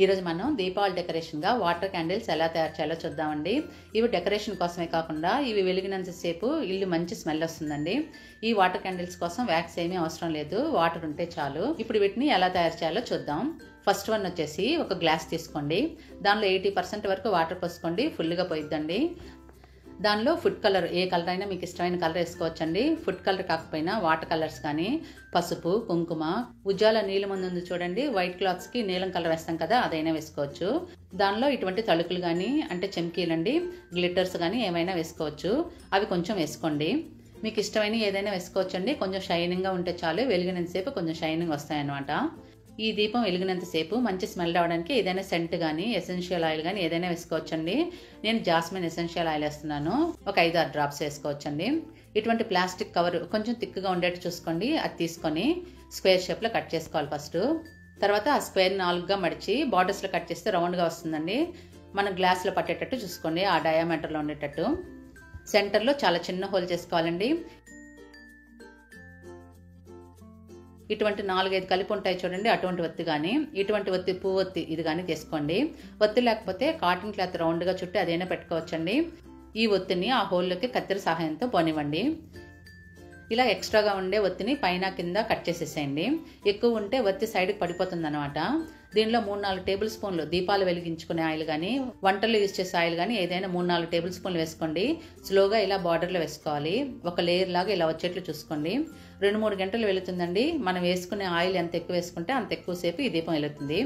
ఈ రోజు మనం దీపావళి డెకరేషన్ గా వాటర్ క్యాండిల్స్ ఎలా తయారు చేయాలో చూద్దామండి. ఇవి డెకరేషన్ కోసమే కాకుండా ఇవి వెలిగినంత సేపు ఇల్లు మంచి స్మెల్ వస్తుందండి. ఈ వాటర్ క్యాండిల్స్ కోసం వ్యాక్స్ ఏమీ అవసరం లేదు, వాటర్ ఉంటే చాలు. ఇప్పుడు వీటిని ఎలా తయారు చేయాలో చూద్దాం. ఫస్ట్ వన్ వచ్చేసి ఒక గ్లాస్ తీసుకోండి. దానిలో 80% వరకు వాటర్ పోసుకోండి, ఫుల్గా పోయిద్దండి. దానిలో ఫుడ్ కలర్, ఏ కలర్ అయినా మీకు ఇష్టమైన కలర్ వేసుకోవచ్చండి. ఫుడ్ కలర్ కాకపోయినా వాటర్ కలర్స్ కానీ, పసుపు, కుంకుమ, ఉజ్జాల నీలం ఉంది చూడండి, వైట్ క్లాత్స్ కి నీలం కలర్ వేస్తాం కదా, అదైనా వేసుకోవచ్చు. దానిలో ఇటువంటి తళుకులు కానీ, అంటే చెమ్కీలండి, గ్లిటర్స్ కానీ ఏమైనా వేసుకోవచ్చు. అవి కొంచెం వేసుకోండి. మీకు ఇష్టమైన ఏదైనా వేసుకోవచ్చండి. కొంచెం షైనింగ్గా ఉంటే చాలు, వెలిగినంతసేపు కొంచెం షైనింగ్ వస్తాయన్నమాట. ఈ దీపం వెలిగినంతసేపు మంచి స్మెల్ రావడానికి ఏదైనా సెంట్ కానీ, ఎసెన్షియల్ ఆయిల్ కానీ ఏదైనా వేసుకోవచ్చండి. నేను జాస్మిన్ ఎసెన్షియల్ ఆయిల్ వేస్తున్నాను. ఒక 5-6 డ్రాప్స్ వేసుకోవచ్చండి. ఇటువంటి ప్లాస్టిక్ కవర్ కొంచెం థిక్గా ఉండేట్టు చూసుకోండి. అది తీసుకొని స్క్వేర్ షేప్లో కట్ చేసుకోవాలి ఫస్ట్. తర్వాత ఆ స్క్వేర్ 4గా మడిచి బార్డర్స్లో కట్ చేస్తే రౌండ్గా వస్తుందండి. మన గ్లాస్లో పట్టేటట్టు చూసుకోండి, ఆ డయామీటర్లో ఉండేటట్టు. సెంటర్లో చాలా చిన్న హోల్ చేసుకోవాలండి. ఇటువంటి 4-5 కలిపి ఉంటాయి చూడండి, అటువంటి ఒత్తి కానీ, ఇటువంటి ఒత్తి, పువ్వు ఒత్తి ఇది కానీ తీసుకోండి. ఒత్తి లేకపోతే కాటన్ క్లాత్ రౌండ్గా చుట్టి అదైనా పెట్టుకోవచ్చండి. ఈ ఒత్తిని ఆ హోల్లోకి కత్తెర సహాయంతో పోనివ్వండి. ఇలా ఎక్స్ట్రాగా ఉండే ఒత్తిని పైన కింద కట్ చేసేసేయండి. ఎక్కువ ఉంటే ఒత్తి సైడ్కి పడిపోతుంది అనమాట. దీనిలో 3-4 టేబుల్ స్పూన్లు దీపాలు వెలిగించుకునే ఆయిల్ కానీ, వంటల్లో యూజ్ చేసే ఆయిల్ కానీ ఏదైనా 3-4 టేబుల్ స్పూన్లు వేసుకోండి. స్లోగా ఇలా బార్డర్లో వేసుకోవాలి. ఒక లేయర్ లాగా ఇలా వచ్చేట్లు చూసుకోండి. 2-3 గంటలు వెళుతుందండి. మనం వేసుకునే ఆయిల్ ఎంత ఎక్కువ వేసుకుంటే అంత ఎక్కువసేపు ఈ దీపం వెళుతుంది.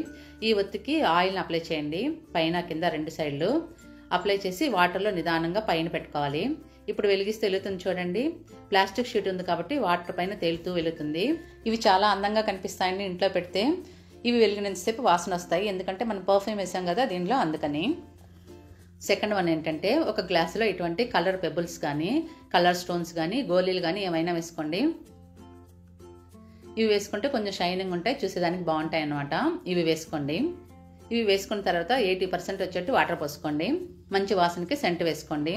ఈ ఒత్తికి ఆయిల్ని అప్లై చేయండి, పైన కింద 2 సైడ్లు అప్లై చేసి వాటర్లో నిదానంగా పైన పెట్టుకోవాలి. ఇప్పుడు వెలిగిస్తే వెలుగుతుంది చూడండి. ప్లాస్టిక్ షీట్ ఉంది కాబట్టి వాటర్ పైన తేలుతూ వెళుతుంది. ఇవి చాలా అందంగా కనిపిస్తాయండి ఇంట్లో పెడితే. ఇవి వెలిగినంతసేపు వాసన వస్తాయి, ఎందుకంటే మనం పర్ఫ్యూమ్ వేసాం కదా దీనిలో, అందుకని. సెకండ్ వన్ ఏంటంటే, ఒక గ్లాసులో ఇటువంటి కలర్ పెబుల్స్ కానీ, కలర్ స్టోన్స్ కానీ, గోళీలు కానీ ఏమైనా వేసుకోండి. ఇవి వేసుకుంటే కొంచెం షైనింగ్ ఉంటాయి, చూసేదానికి బాగుంటాయి అన్నమాట. ఇవి వేసుకోండి. ఇవి వేసుకున్న తర్వాత 80% వచ్చేట్టు వాటర్ పోసుకోండి. మంచి వాసనకి సెంట్ వేసుకోండి.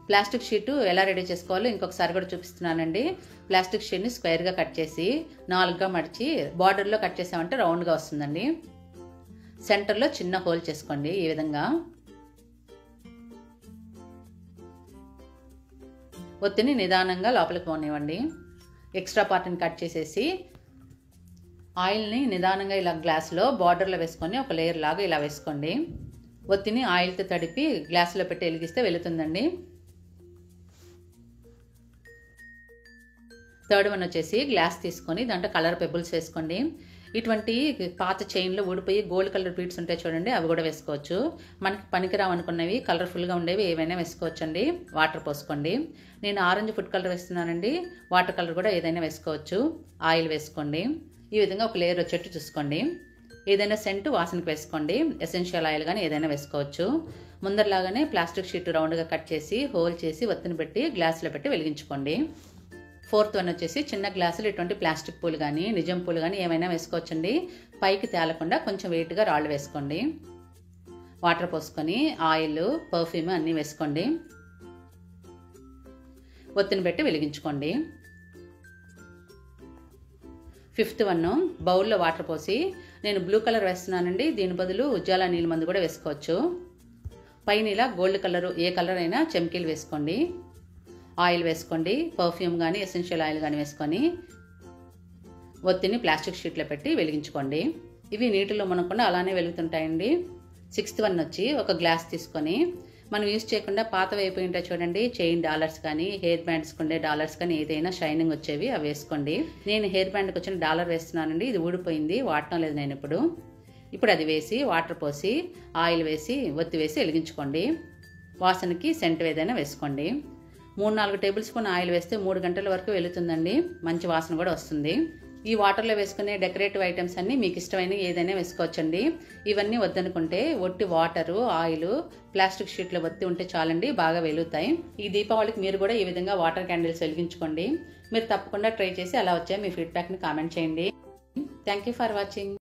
ప్లాస్టిక్ షీట్ ఎలా రెడీ చేసుకోవాలో ఇంకొకసారి కూడా చూపిస్తున్నానండి. ప్లాస్టిక్ షీట్ని స్క్వేర్గా కట్ చేసి 4గా మడిచి బార్డర్లో కట్ చేసామంటే రౌండ్గా వస్తుందండి. సెంటర్లో చిన్న హోల్ చేసుకోండి ఈ విధంగా. ఒత్తిని నిదానంగా లోపలికి పోనివ్వండి. ఎక్స్ట్రా పార్ట్ని కట్ చేసేసి ఆయిల్ని నిదానంగా ఇలా గ్లాస్లో బార్డర్లో వేసుకొని ఒక లేయర్ లాగా ఇలా వేసుకోండి. ఒత్తిని ఆయిల్తో తడిపి గ్లాసులో పెట్టి వెలిగిస్తే వెళుతుందండి. థర్డ్ వన్ వచ్చేసి గ్లాస్ తీసుకొని దాంట్లో కలర్ పెబుల్స్ వేసుకోండి. ఇటువంటి పాత చైన్లో ఊడిపోయి గోల్డ్ కలర్ బీడ్స్ ఉంటాయి చూడండి, అవి కూడా వేసుకోవచ్చు. మనకి పనికిరావు అనుకున్నవి కలర్ఫుల్గా ఉండేవి ఏవైనా వేసుకోవచ్చండి. వాటర్ పోసుకోండి. నేను ఆరెంజ్ ఫుడ్ కలర్ వేస్తున్నానండి. వాటర్ కలర్ కూడా ఏదైనా వేసుకోవచ్చు. ఆయిల్ వేసుకోండి. ఈ విధంగా ఒక లేయర్ వచ్చేట్టు చూసుకోండి. ఏదైనా సెంటు వాసనకి వేసుకోండి. ఎసెన్షియల్ ఆయిల్ కానీ ఏదైనా వేసుకోవచ్చు. ముందరలాగానే ప్లాస్టిక్ షీట్ రౌండ్గా కట్ చేసి హోల్ చేసి ఒత్తిని పెట్టి గ్లాసులో పెట్టి వెలిగించుకోండి. ఫోర్త్ వన్ వచ్చేసి చిన్న గ్లాసులు ఇటువంటి ప్లాస్టిక్ పూలు కానీ, నిజం పూలు కానీ ఏమైనా వేసుకోవచ్చండి. పైకి తేలకుండా కొంచెం వెయిట్గా రాళ్ళు వేసుకోండి. వాటర్ పోసుకొని ఆయిల్, పర్ఫ్యూమ్ అన్నీ వేసుకోండి. ఒత్తిని పెట్టి వెలిగించుకోండి. ఫిఫ్త్ వన్, బౌల్లో వాటర్ పోసి, నేను బ్లూ కలర్ వేస్తున్నానండి. దీని బదులు ఉజ్జాల నీలిమందు కూడా వేసుకోవచ్చు. పైన ఇలా గోల్డ్ కలరు, ఏ కలర్ అయినా చెమ్కీలు వేసుకోండి. ఆయిల్ వేసుకోండి. పర్ఫ్యూమ్ కానీ, ఎసెన్షియల్ ఆయిల్ కానీ వేసుకొని ఒత్తిని ప్లాస్టిక్ షీట్లో పెట్టి వెలిగించుకోండి. ఇవి నీటిలో మునగకుండా అలానే వెలుగుతుంటాయండి. సిక్స్త్ వన్ వచ్చి ఒక గ్లాస్ తీసుకొని, మనం యూజ్ చేయకుండా పాతవి అయిపోయి ఉంటాయి చూడండి, చైన్ డాలర్స్ కానీ, హెయిర్ బ్యాండ్స్కి ఉండే డాలర్స్ కానీ ఏదైనా షైనింగ్ వచ్చేవి అవి వేసుకోండి. నేను హెయిర్ బ్యాండ్కి వచ్చిన డాలర్ వేస్తున్నానండి. ఇది ఊడిపోయింది, వాడటం లేదు నేను ఇప్పుడు అది వేసి వాటర్ పోసి ఆయిల్ వేసి ఒత్తి వేసి వెలిగించుకోండి. వాసనకి సెంట్ ఏదైనా వేసుకోండి. 3-4 టేబుల్ స్పూన్ ఆయిల్ వేస్తే 3 గంటల వరకు వెళుతుందండి. మంచి వాసన కూడా వస్తుంది. ఈ వాటర్లో వేసుకునే డెకరేటివ్ ఐటమ్స్ అన్నీ మీకు ఇష్టమైన ఏదైనా వేసుకోవచ్చండి. ఇవన్నీ వద్దనుకుంటే ఒట్టి వాటరు, ఆయిల్, ప్లాస్టిక్ షీట్లో ఒత్తి ఉంటే చాలండి, బాగా వెలుగుతాయి. ఈ దీపావళికి మీరు కూడా ఈ విధంగా వాటర్ క్యాండిల్స్ వెలిగించుకోండి. మీరు తప్పకుండా ట్రై చేసి అలా వచ్చాయి మీ ఫీడ్బ్యాక్ని కామెంట్ చేయండి. Thank you for watching.